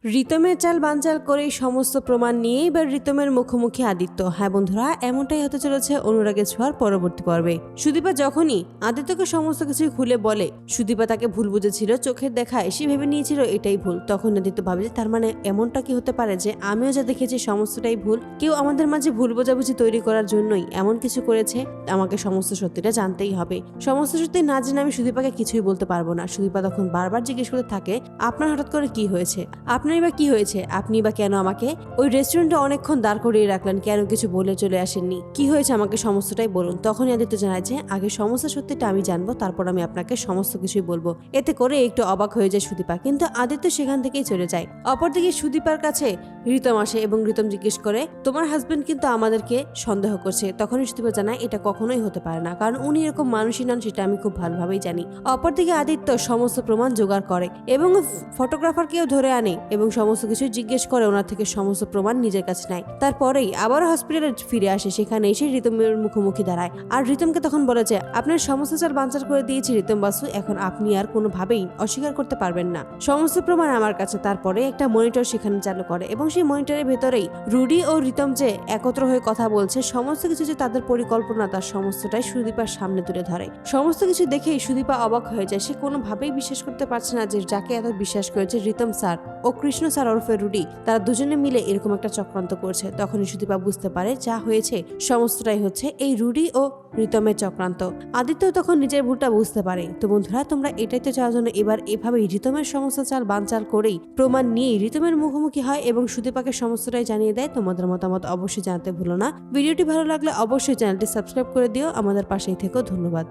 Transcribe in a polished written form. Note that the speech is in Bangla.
রিতমের চাল বানচাল করে সমস্ত প্রমাণ নিয়ে এবার রিতমের মুখোমুখি আদিত্য। হ্যাঁ বন্ধুরা, এমনটাই হতে চলেছে অনুরাগের ছোঁয়ার পরবর্তী পর্বে। সুদীপা যখনই আদিত্যকে সমস্ত কিছু খুলে বলে সুদীপা তাকে ভুল বুঝেছিল, চোখের দেখায় সে ভেবে নিয়েছিল এটাই ভুল। তখন আদিত্য ভাবে যে তার মানে এমনটা কি হতে পারে যে আমিও যা দেখেছি সমস্তটাই ভুল, কেউ আমাদের মাঝে ভুল বোঝাবুঝি তৈরি করার জন্যই এমন কিছু করেছে। আমাকে সমস্ত সত্যিটা জানতেই হবে। সমস্ত সত্যি না জেনে আমি সুদীপাকে কিছুই বলতে পারবো না। সুদীপা তখন বারবার জিজ্ঞেস করতে থাকে, আপনার হঠাৎ করে কি হয়েছে? আপনারই বা কি হয়েছে? আপনি বা কেন আমাকে ওই রেস্টুরেন্টে অনেকক্ষণ দাঁড় করিয়ে রাখলেন? কেন কিছু বলে চলে আসেননি? কি হয়েছে আমাকে সমস্তটাই বলুন। তখনই আদিত্য জানায় যে আগে সমস্ত সত্যিটা আমি জানবো, তারপর আমি আপনাকে সমস্ত কিছুই বলবো। এতে করে একটু অবাক হয়ে যায় সুদীপা, কিন্তু আদিত্য সেখান থেকেই চলে যায়। অপরদিকে সুদীপার কাছে রিতম আসে এবং রিতম জিজ্ঞেস করে, তোমার হাজবেন্ড কিন্তু আমাদেরকে সন্দেহ করছে। তখনই সুদীপা জানায় এটা কখনোই হতে পারে না, কারণ উনি এরকম মানুষই নন, সেটা আমি খুব ভালোভাবেই জানি। অপরদিকে আদিত্য সমস্ত প্রমাণ জোগাড় করে এবং ফটোগ্রাফারকেও ধরে আনে এবং সমস্ত কিছু জিজ্ঞেস করে ওনার থেকে সমস্ত প্রমাণ নিজের কাছে নেয়। তারপরেই আবার হসপিটালে ফিরে আসে, সেখানে এসে রিতমের মুখোমুখি দাঁড়ায় আর রিতমকে তখন বলে যে আপনার সমস্ত চাল বানচাল করে দিয়েছি রিতম বাসু, এখন আপনি আর কোনোভাবেই অস্বীকার করতে পারবেন না, সমস্ত প্রমাণ আমার কাছে। তারপরে একটা মনিটর সেখানে চালু করে এবং সেই মনিটরের ভেতরেই রুডি ও রিতম যে একত্র হয়ে কথা বলছে, সমস্ত কিছু যে তাদের পরিকল্পনা তার সমস্তটাই সুদীপার সামনে তুলে ধরে। সমস্ত কিছু দেখেই সুদীপা অবাক হয়ে যায়। সে কোনোভাবেই বিশ্বাস করতে পারছে না যে যাকে এত বিশ্বাস করেছে রিতম স্যার ও কৃষ্ণ স্যার ওরফে রুডি, তারা দুজনে মিলে এরকম একটা চক্রান্ত করছে। তখনই সুদীপা বুঝতে পারে যা হয়েছে সমস্তটাই হচ্ছে এই রুডি ও রিতমের চক্রান্ত। আদিত্য তখন নিজের ভুলটা বুঝতে পারে। তো বন্ধুরা, তোমরা এটাই তো চাওয়ার জন্য এবার এভাবেই রিতমের সমস্ত চাল বানচাল করেই প্রমাণ নিয়েই রিতমের মুখোমুখি হয় এবং সুদীপাকে সমস্তটাই জানিয়ে দেয়। তোমাদের মতামত অবশ্যই জানাতে ভুলো না। ভিডিওটি ভালো লাগলে অবশ্যই চ্যানেলটি সাবস্ক্রাইব করে দিও। আমাদের পাশেই থেকো। ধন্যবাদ।